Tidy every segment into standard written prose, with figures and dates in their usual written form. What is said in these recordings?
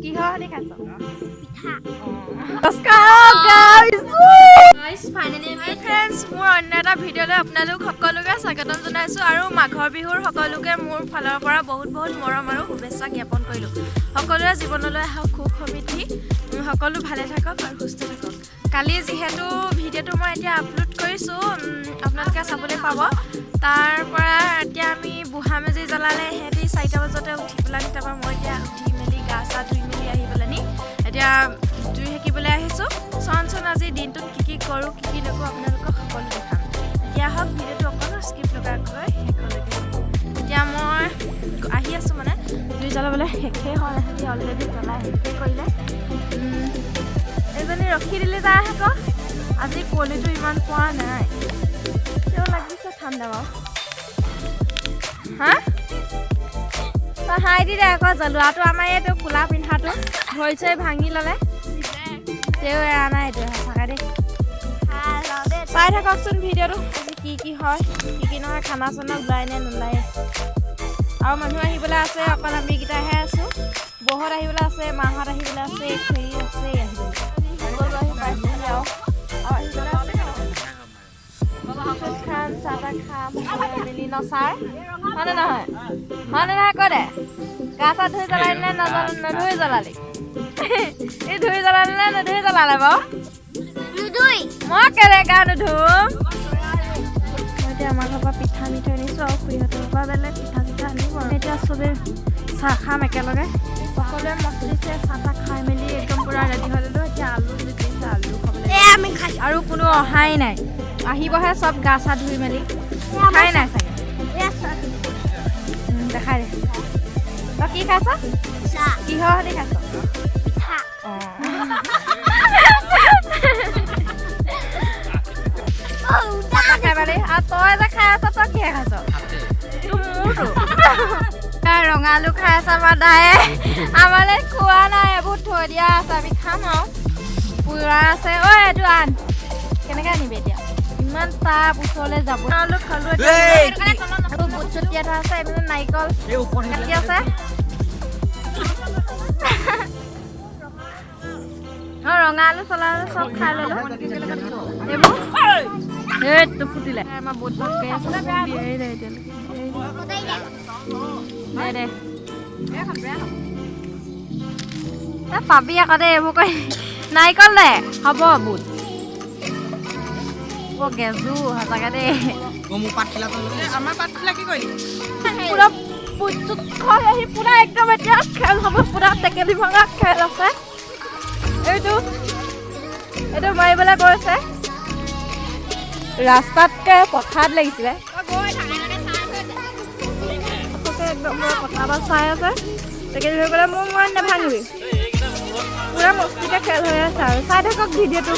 কি হয় দেখাইছ পিঠা Let's go guys guys finally my friends মোৰ অন্য এটা ভিডিঅ'লৈ আপোনালোক সকলোকে স্বাগতম জনাইছো আৰু মাঘৰ বিহুৰ সকলোকে মোৰ ফালৰ পৰা বহুত বহুত মৰম আৰু শুভেচ্ছা জ্ঞাপন কৰিলো সকলোৰে জীৱনলৈ সুখ সমৃদ্ধি সকলো ভালে থাকক আৰু সুস্থ থাকক কালি যেহেতু ভিডিঅ'টো মই এতিয়া আপলোড কৰিছো আপোনালোকে চাবলৈ পাব তাৰ পৰা এতিয়া আমি বুহামেজি জ্বলালে হেতি 4টা বজতে উঠি পেলানি তাৰপৰা মই এতিয়া উঠি মেলি গা চা ধুই মেলি আহি পেলানি এতিয়া জুই হেকিবলৈ আহিছো চন আজি দিনটোত কি কৰো কি নকৰো আপোনালোকক সকলো দেখাম এতিয়া হক ভিডিঅ'টো অকল স্কিপ লগাকৈ শেষলৈকে এতিয়া মই আহি আছো মানে জুই জ্বলাবলৈ শেষে হ'ল হেতি অলৰেডি জ্বলাই শেষে কৰিলে এজনী ৰখি দিলে যায় হেক আজি কলিটো ইমান পোৱা নাই তেও লাগিছে ঠাণ্ডা বাৰু হা হাই দি দে আকৌ জ্বলোৱাটো আমাৰ এইটো কোলা পিন্ধাটো ভৰি চৰি ভাঙি ল'লে তেও এৰা নাই এইটো সঁচাকৈ দেই চাই থাককচোন ভিডিঅ'টো আজি কি হয় কি নহয় খানা চানা ওলাই নে নোলায় আৰু মানুহ আহিবলৈ আছে অকল আমিকেইটাহে আছোঁ বহত আহিবলৈ আছে মাহঁত আহিবলৈ আছে খুৰী আছে সকলো আহি পাইছেহি আৰু আহিবলৈ আছে খাম চাহ তাহ খাম মেলি নচাৰ হয়নে নহয় কৈ দে গা চা ধুই জ্বলাই নে নধুই জ্বলালি এই ধুই জ্বলালে নে নধুই জ্বলালে বাৰু মই কেলে গা নুধুম মই এতিয়া আমাৰ ঘৰৰ পৰা পিঠা মিঠৈ নিছোঁ আৰু খুৰীহঁতৰ পৰা বেলেগ পিঠা চিঠা আনিব আৰু এতিয়া চবেই চাহ খাম একেলগে সকলোৱে মচলিছে চাহ তাহ খাই মেলি একদম পূৰা ৰেডি হৈ ল'লোঁ এতিয়া আলু জুতিছে আলু খাবলৈ আৰু কোনো অহাই নাই আহিবহে চব গা চা ধুই মেলি খাই নাই চাগে দেখাই দে তই কি খাইছ কিহৰ সৈতে খাইছ তই যে খাই আছ তই কিহে খাইছ ৰঙা আলু খাই আছ আমাৰ দায়ে আমালৈ খোৱা নাই এইবোৰ থৈ দিয়া আছে আমি খাম আৰু পুৰা আছে ঐ এইটো আন কেনেকৈ আনিবি এতিয়া ইমান তাপ ওচৰলৈ যাব আলু খালোঁ এতিয়া বুট চুট দিয়া থোৱা আছে এইপিনে নাৰিকল কাটি আছে ৰঙা আলু চলা আলু চব খাই ল'লো এইবোৰ সেইটো ফুটিলে আমাৰ বুট ভালকৈ আছে দে এতিয়ালৈকে দে পাবি আকৌ দে এইবোৰ কৈ নাৰিকল দে হ'ব বুট গেজু সঁচাকে দেই আমাৰ পাতখিলা কি কৰিলি পুৰা বুট চুট খাই আহি পুৰা একদম এতিয়া খেল হ'ব পুৰা টেকেলি ভঙা খেল আছে এইটো মাৰিবলৈ গৈছে ৰাস্তাতকৈ পথাৰত লাগিছিলে একদম পথাৰ পৰা চাই আছে টেকেলি হৈ গ'লে মোৰ মন নাভাঙিবি পুৰা মস্তিকে খেল হৈ আছে আৰু চাই থাকক ভিডিঅ'টো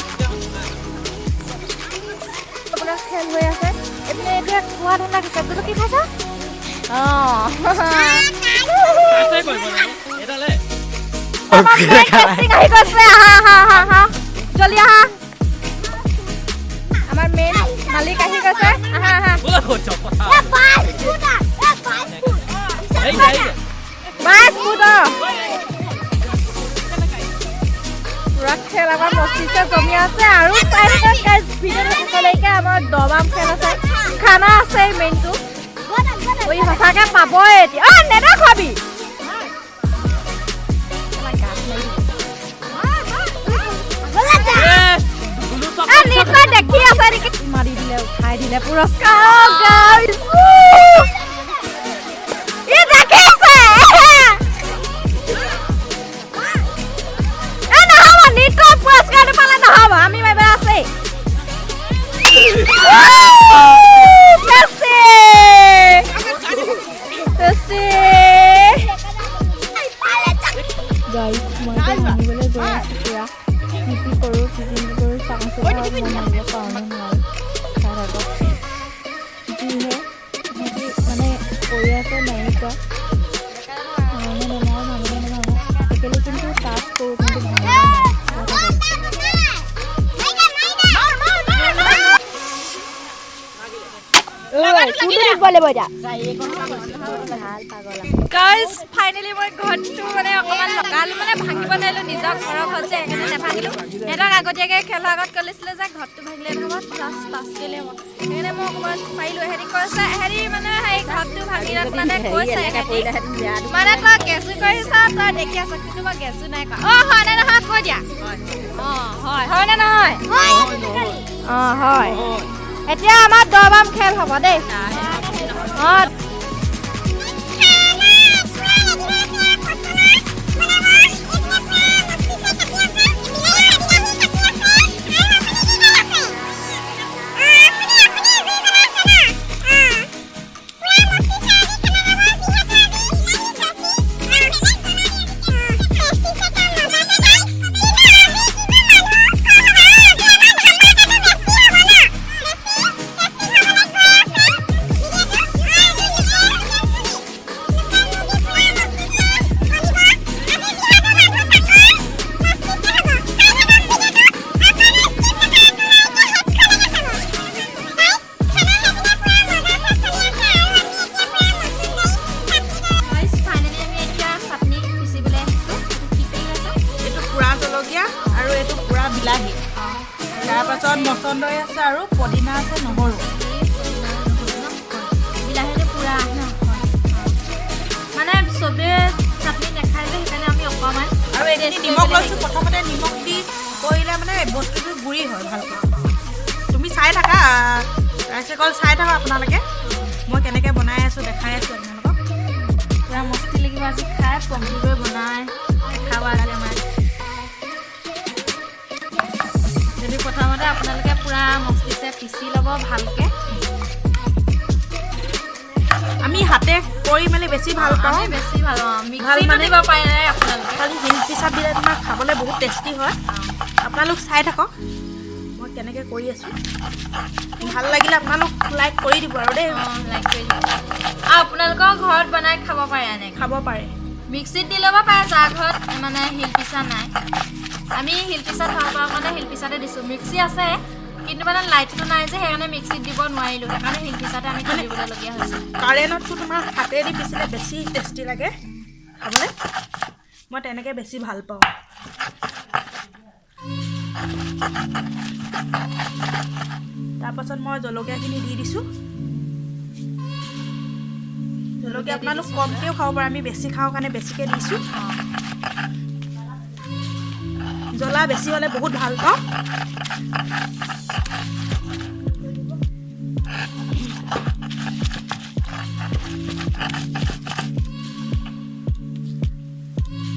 পুৰা খেল হৈ আছে এইপিনে এতিয়া খোৱা ধান্দা কিতাপটো কি খাইছ জলদি আহা আমাৰ মেইন মালিক আহি গৈছে পুৰা খেল আমাৰ মস্তিষ্ক জমি আছে আৰু ভিডিঅ'লৈকে আমাৰ দবাম খেল আছে খানা আছে মেইনটো সঁচাকৈ পাবই এতিয়া নেদেখাবি নিশ্চয় দেখি আছে নেকি মাৰি দিলে উঠাই দিলে পুৰস্কাৰ পুৰস্কাৰটো পালে নহ'ব আমি মাৰিব আছে মানে কৰি আছে নাইকা কিন্তু তাত কৰোঁ কিন্তু গাইজ ফাইনেলি মই ঘৰটো মানে অকণমান লগালোঁ মানে ভাঙিব নোৱাৰিলোঁ নিজৰ ঘৰৰ ঘৰ যে সেইকাৰণে নাভাঙিলোঁ সিহঁতক আগতীয়াকৈ খেলৰ আগত কৈছিলে যে ঘৰটো ভাঙিলে নহ'ব প্লাছ কৰিলে হ'ব সেইকাৰণে মই অকণমান পাৰিলোঁ হেৰি কৈছে হেৰি মানে সেই ঘৰটো ভাঙিলত মানে কৈছে মানে তই গেছো কৰিছ তই দেখি আছ কিন্তু মই গেছো নাই কৰা অঁ হয় নে নহয় কৈ দিয়া অঁ হয় হয় নে নহয় অঁ হয় এতিয়া আমাৰ দবাম খেল হ'ব দেই অঁ তাৰপাছত মচন্দৰী আছে আৰু পদিনা আছে নহৰু বিলাহীটো পুৰা মানে চবে চাটনি নাখায় যে সেইকাৰণে আমি অকণমান আৰু এইখিনি নিমখ লৈছোঁ প্ৰথমতে নিমখ দি কৰিলে মানে বস্তুটো গুড়ি হয় ভালকৈ তুমি চাই থাকা ৰাইচকল চাই থাকা আপোনালোকে মই কেনেকৈ বনাই আছোঁ দেখাই আছোঁ আপোনালোকক পুৰা মস্তি লাগিব আজি খাই কমপ্লিটকৈ বনাই খাব আজি আমাৰ যদি প্ৰথমতে আপোনালোকে পুৰা মস্তিছে পিচি ল'ব ভালকৈ আমি হাতে কৰি মেলি বেছি ভাল পাওঁ আমি বেছি ভাল পাওঁ মিক্সিটো দিব পাৰে আপোনালোকে খালি হিল পিচা দিলে তোমাৰ খাবলৈ বহুত টেষ্টি হয় আপোনালোক চাই থাকক মই কেনেকৈ কৰি আছোঁ ভাল লাগিলে আপোনালোক লাইক কৰি দিব আৰু দেই লাইক কৰি দিব আৰু আপোনালোকৰ ঘৰত বনাই খাব পাৰে এনেকৈ খাব পাৰে মিক্সিত দি ল'ব পাৰে যাৰ ঘৰত মানে শিল পিচা নাই আমি শিল পিচা খাব পাৰোঁ কাৰণে শিল পিচাতে দিছোঁ মিক্সি আছে কিন্তু মানে লাইটটো নাই যে সেইকাৰণে মিক্সিত দিব নোৱাৰিলোঁ সেইকাৰণে শিল পিচাতে আমি দিবলগীয়া হৈছে কাৰেণ্টতটো তোমাৰ হাতেদি পিচিলে বেছি টেষ্টি লাগে খাবলৈ মই তেনেকৈ বেছি ভাল পাওঁ তাৰপাছত মই জলকীয়াখিনি দি দিছোঁ জলকীয়া আপোনালোক কমকৈও খাব পাৰে আমি বেছি খাওঁ কাৰণে বেছিকৈ দিছোঁ জ্বলা বেছি হ'লে বহুত ভাল পাওঁ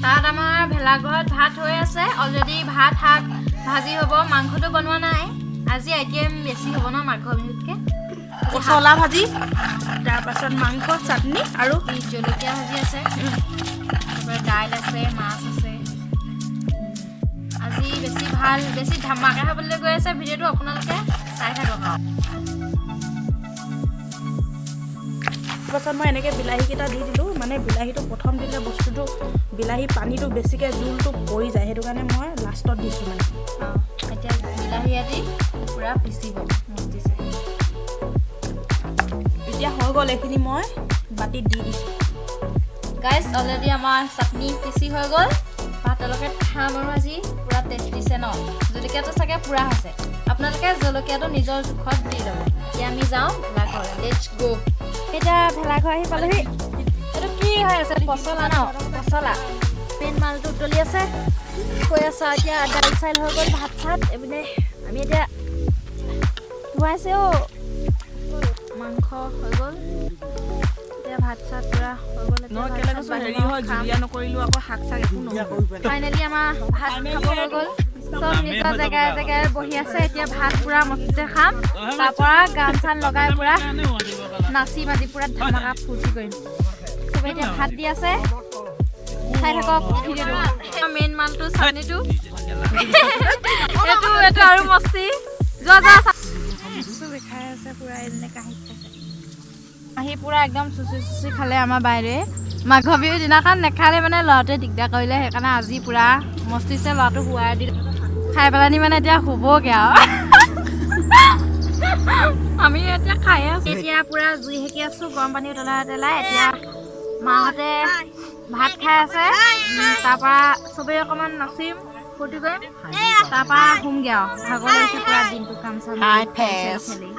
তাত আমাৰ ভেলাঘৰত ভাত হৈ আছে অলৰেডি ভাত শাক ভাজি হ'ব মাংসটো বনোৱা নাই আজি আইটেম বেছি হ'ব ন মাঘৰ বিহুতকৈ পচলা ভাজি তাৰপাছত মাংস চাটনি আৰু জলকীয়া ভাজি আছে তাৰপৰা দাইল আছে মাছ আছে আজি বেছি ধামাকা খাবলৈ গৈ আছে ভিডিঅ'টো আপোনালোকে চাই থাকক তাৰপাছত মই এনেকৈ বিলাহীকেইটা দি দিলোঁ মানে বিলাহীটো প্ৰথম দিলে বস্তুটো বিলাহী পানীটো বেছিকৈ জোলটো পৰি যায় সেইটো কাৰণে মই লাষ্টত দিছোঁ মানে এতিয়া বিলাহী আদি পূৰা পিচিব মস্তিছে এতিয়া হৈ গ'ল এইখিনি মই বাতিত দি দিছোঁ গাইজ অলৰেডি আমাৰ চাটনি পিচি হৈ গ'ল ভাতৰ লগত খাম আৰু আজি পূৰা টেষ্ট দিছে ন জলকীয়াটো চাগে পূৰা হৈছে আপোনালোকে জলকীয়াটো নিজৰ জোখত দি ল'ব এতিয়া আমি যাওঁ ভেলাঘৰ লেটছ গো এতিয়া ভেলাঘৰ আহি পালোহি এইটো কি হৈ আছে পচলা ন পচলা মেইন মালটো উতলি আছে কৈ আছা এতিয়া দাইল চাইল হৈ গ'ল ভাত চাত এইপিনে আমি এতিয়া ধুৱাইছে মাংস হৈ গ'ল এতিয়া ভাত চাত পূৰা হৈ গ'ল ফাইনেলি আমাৰ ভাত খাব হৈ গ'ল চব নিজৰ জেগাই জেগাই বহি আছে এতিয়া ভাত পূৰা মস্তিতে খাম তাৰপৰা গান চান লগাই পূৰা নাচি বাজি পূৰা ধামাকা ফূৰ্তি কৰিম চবে এতিয়া ভাত দি আছে চাই থাকক মেইন মালটো চাটনিটো এইটো আৰু মস্তি যোৱা খাই আছে পূৰা এনে কাঁহীত খাইছে আহি পূৰা একদম চুচি চুচি খালে আমাৰ বাইদেৱে মাঘৰ বিহুৰ দিনাখন নেখালে মানে ল'ৰাটোৱে দিগদাৰ কৰিলে সেইকাৰণে আজি পূৰা মস্তিছে ল'ৰাটো শুৱাই দিলে খাই পেলানি মানে এতিয়া শুবগৈ আৰু আমি এতিয়া খাই আছো এতিয়া পুৰা জুই সেকি আছো গৰম পানী উতলাই এতিয়া মাহঁতে ভাত খাই আছে তাৰপৰা চবেই অকণমান নাচিম ফূৰ্তি কৰিম তাৰপৰা শুমগে আৰু ভাগৰ লাগিছে পুৰা দিনটো কাম চাম খেলি